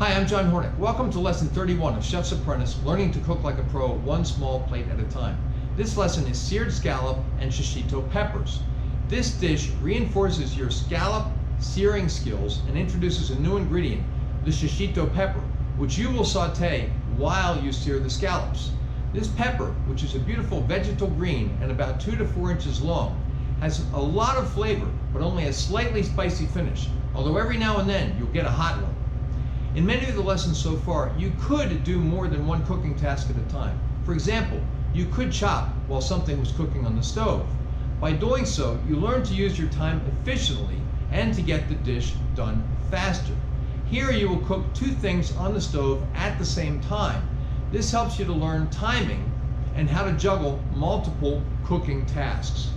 Hi, I'm John Hornick. Welcome to lesson 31 of Chef's Apprentice, learning to cook like a pro, one small plate at a time. This lesson is seared scallop and shishito peppers. This dish reinforces your scallop searing skills and introduces a new ingredient, the shishito pepper, which you will saute while you sear the scallops. This pepper, which is a beautiful vegetal green and about 2 to 4 inches long, has a lot of flavor, but only a slightly spicy finish, although every now and then you'll get a hot one. In many of the lessons so far, you could do more than one cooking task at a time. For example, you could chop while something was cooking on the stove. By doing so, you learn to use your time efficiently and to get the dish done faster. Here you will cook 2 things on the stove at the same time. This helps you to learn timing and how to juggle multiple cooking tasks.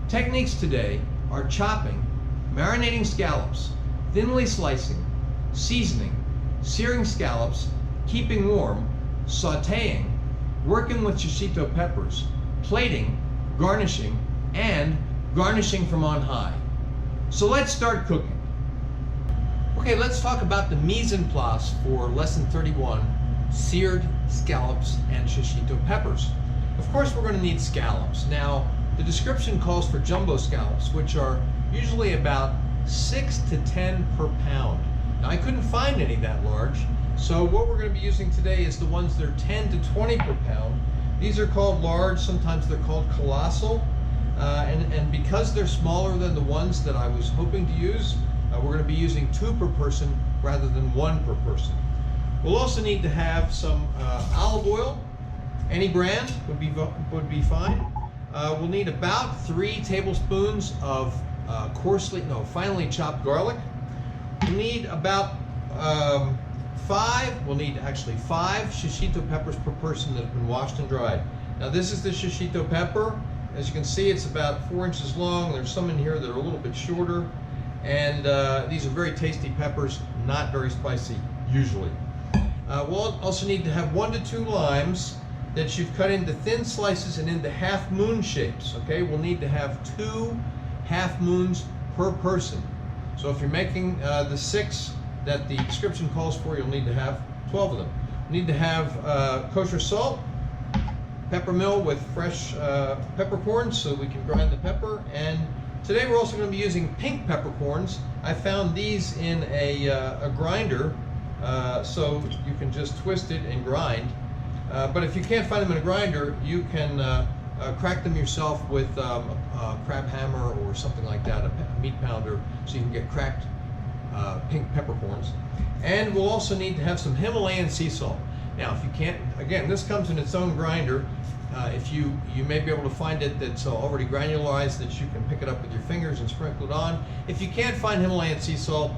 Techniques today are chopping, marinating scallops, thinly slicing, seasoning, searing scallops, keeping warm, sautéing, working with shishito peppers, plating, garnishing, and garnishing from on high. So let's start cooking. Okay, let's talk about the mise en place for lesson 31, seared scallops and shishito peppers. Of course, we're going to need scallops. Now, the description calls for jumbo scallops, which are usually about 6 to 10 per pound. Now, I couldn't find any that large, so what we're going to be using today is the ones that are 10 to 20 per pound. These are called large, sometimes they're called colossal, and because they're smaller than the ones that I was hoping to use, we're going to be using 2 per person rather than 1 per person. We'll also need to have some olive oil. Any brand would be fine. We'll need about 3 tablespoons of finely chopped garlic. We'll need about 5 shishito peppers per person that have been washed and dried. Now, this is the shishito pepper. As you can see, it's about 4 inches long. There's some in here that are a little bit shorter, and these are very tasty peppers, not very spicy usually. We'll also need to have 1 to 2 limes that you've cut into thin slices and into half moon shapes. Okay, we'll need to have 2 half moons per person. So if you're making the 6 that the description calls for, you'll need to have 12 of them. You need to have kosher salt, Peppermill with fresh peppercorns so we can grind the pepper. And today we're also going to be using pink peppercorns. I found these in a grinder, so you can just twist it and grind. But if you can't find them in a grinder, you can crack them yourself with a crab hammer or something like that, a meat pounder, so you can get cracked pink peppercorns. And we'll also need to have some Himalayan sea salt. Now, if you can't, again, this comes in its own grinder. If you may be able to find it that's already granularized, that you can pick it up with your fingers and sprinkle it on. If you can't find Himalayan sea salt,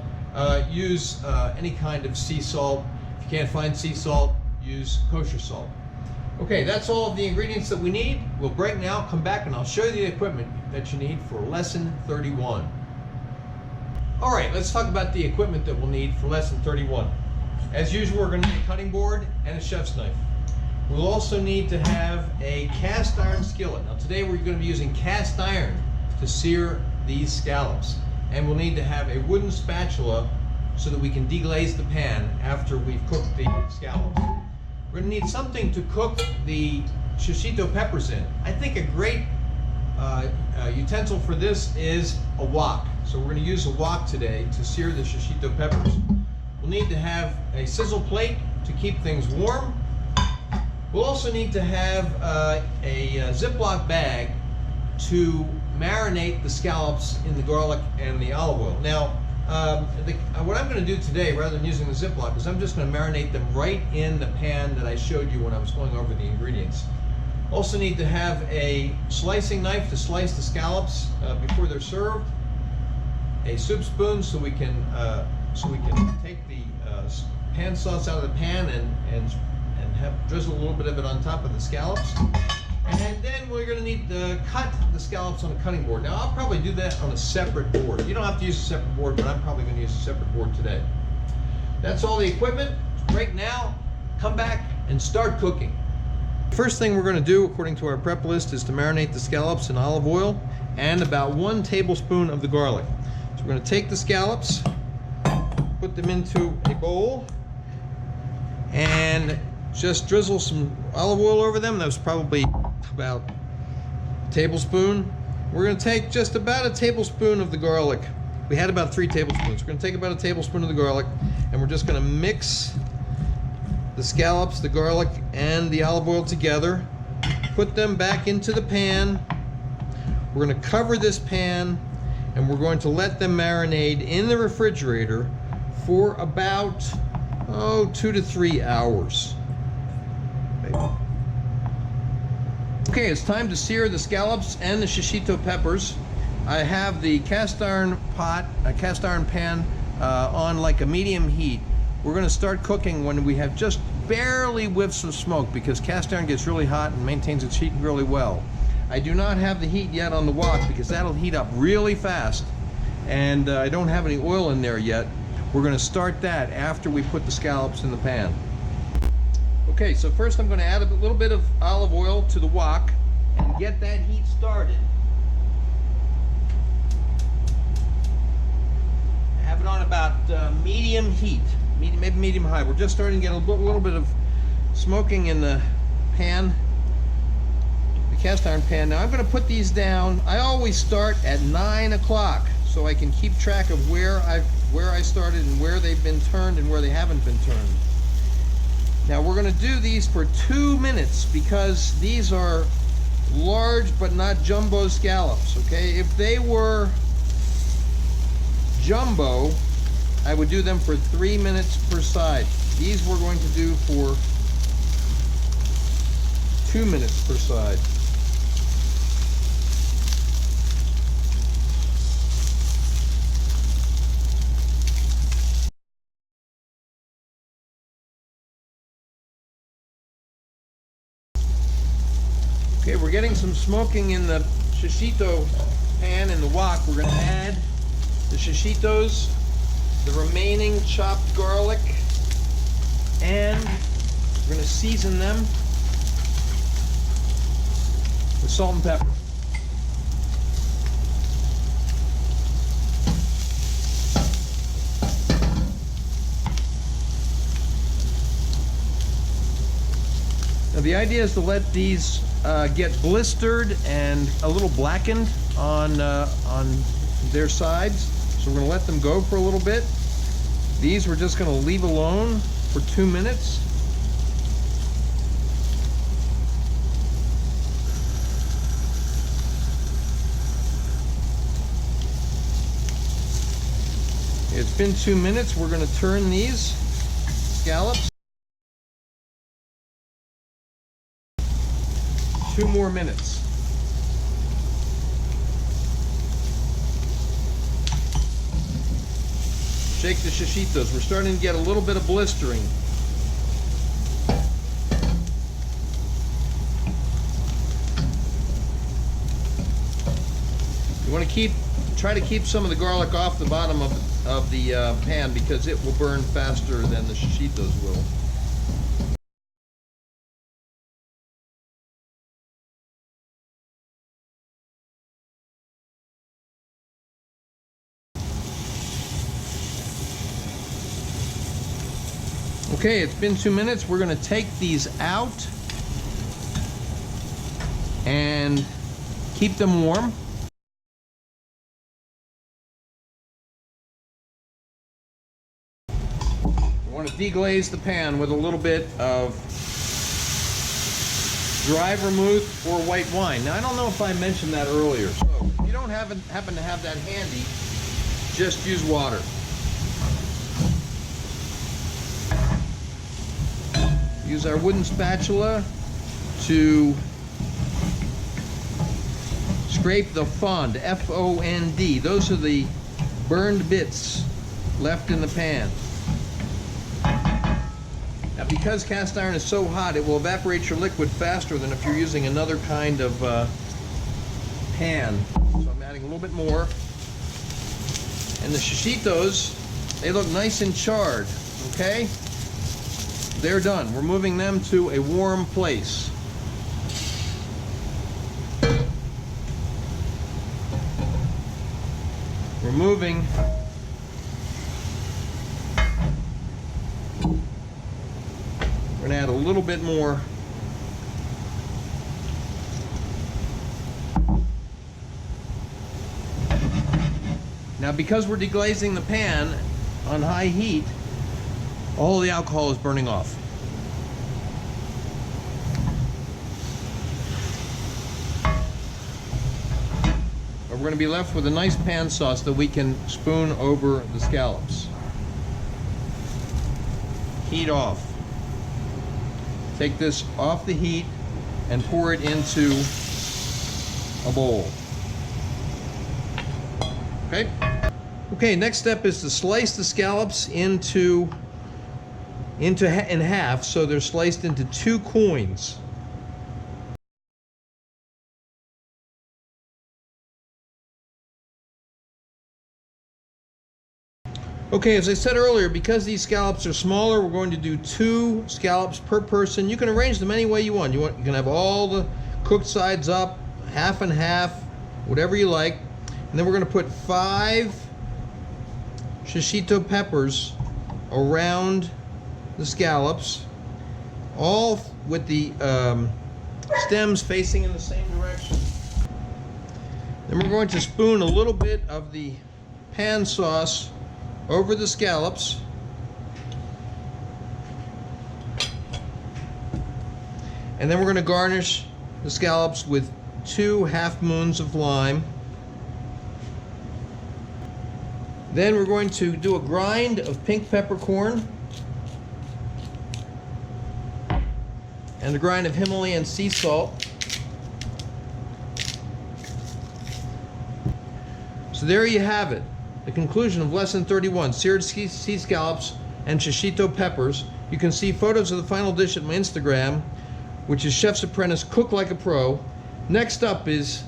use any kind of sea salt. If you can't find sea salt, use kosher salt. Okay, that's all of the ingredients that we need. We'll break now, come back, and I'll show you the equipment that you need for lesson 31. All right, let's talk about the equipment that we'll need for lesson 31. As usual, we're going to need a cutting board and a chef's knife. We'll also need to have a cast iron skillet. Now, today we're going to be using cast iron to sear these scallops. And we'll need to have a wooden spatula so that we can deglaze the pan after we've cooked the scallops. We're going to need something to cook the shishito peppers in. I think a great utensil for this is a wok. So we're going to use a wok today to sear the shishito peppers. We'll need to have a sizzle plate to keep things warm. We'll also need to have a Ziploc bag to marinate the scallops in the garlic and the olive oil. Now, what I'm going to do today, rather than using the Ziploc, is I'm just going to marinate them right in the pan that I showed you when I was going over the ingredients. Also need to have a slicing knife to slice the scallops before they're served. A soup spoon so we can take the pan sauce out of the pan and drizzle a little bit of it on top of the scallops. And then we're going to need to cut the scallops on a cutting board. Now, I'll probably do that on a separate board. You don't have to use a separate board, but I'm probably going to use a separate board today. That's all the equipment. Break now, come back, and start cooking. First thing we're going to do, according to our prep list, is to marinate the scallops in olive oil and about 1 tablespoon of the garlic. So we're going to take the scallops, put them into a bowl, and just drizzle some olive oil over them. That was probably about a tablespoon. We're going to take just about a tablespoon of the garlic. We had about 3 tablespoons. We're going to take about a tablespoon of the garlic, and we're just going to mix the scallops, the garlic, and the olive oil together. Put them back into the pan. We're going to cover this pan, and we're going to let them marinate in the refrigerator for about 2 to 3 hours. Okay, it's time to sear the scallops and the shishito peppers. I have the cast iron pan on like a medium heat. We're going to start cooking when we have just barely whiffs of smoke, because cast iron gets really hot and maintains its heat really well. I do not have the heat yet on the wok because that'll heat up really fast, and I don't have any oil in there yet. We're going to start that after we put the scallops in the pan. Okay, so first I'm going to add a little bit of olive oil to the wok and get that heat started. Have it on about medium heat, maybe medium high. We're just starting to get a little bit of smoking in the pan, the cast iron pan. Now I'm going to put these down. I always start at 9 o'clock so I can keep track of where I started and where they've been turned and where they haven't been turned. Now we're going to do these for 2 minutes because these are large but not jumbo scallops, okay? If they were jumbo, I would do them for 3 minutes per side. These we're going to do for 2 minutes per side. Okay, we're getting some smoking in the shishito pan in the wok. We're going to add the shishitos, the remaining chopped garlic, and we're going to season them with salt and pepper. Now the idea is to let these get blistered and a little blackened on their sides. So we're going to let them go for a little bit. These we're just going to leave alone for 2 minutes. It's been 2 minutes. We're going to turn these scallops. 2 more minutes. Shake the shishitos. We're starting to get a little bit of blistering. You want to try to keep some of the garlic off the bottom of the pan because it will burn faster than the shishitos will. Okay, it's been 2 minutes. We're going to take these out and keep them warm. We want to deglaze the pan with a little bit of dry vermouth or white wine. Now, I don't know if I mentioned that earlier, so if you don't happen to have that handy, just use water. Use our wooden spatula to scrape the fond, F-O-N-D. Those are the burned bits left in the pan. Now, because cast iron is so hot, it will evaporate your liquid faster than if you're using another kind of pan. So I'm adding a little bit more. And the shishitos, they look nice and charred, okay? They're done. We're moving them to a warm place. We're moving add a little bit more. Now, because we're deglazing the pan on high heat, all the alcohol is burning off. But we're going to be left with a nice pan sauce that we can spoon over the scallops. Heat off. Take this off the heat and pour it into a bowl. Okay? Okay, next step is to slice the scallops in half, so they're sliced into 2 coins. Okay, as I said earlier, because these scallops are smaller, we're going to do 2 scallops per person. You can arrange them any way you want. You can have all the cooked sides up, half and half, whatever you like. And then we're going to put 5 shishito peppers around the scallops, all with the stems facing in the same direction. Then we're going to spoon a little bit of the pan sauce over the scallops. And then we're going to garnish the scallops with 2 half moons of lime. Then we're going to do a grind of pink peppercorn and a grind of Himalayan sea salt. So there you have it. The conclusion of lesson 31, seared sea scallops and shishito peppers. You can see photos of the final dish at my Instagram, which is Chef's Apprentice Cook Like a Pro. Next up is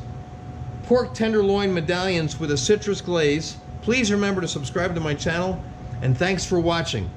pork tenderloin medallions with a citrus glaze. Please remember to subscribe to my channel, and thanks for watching.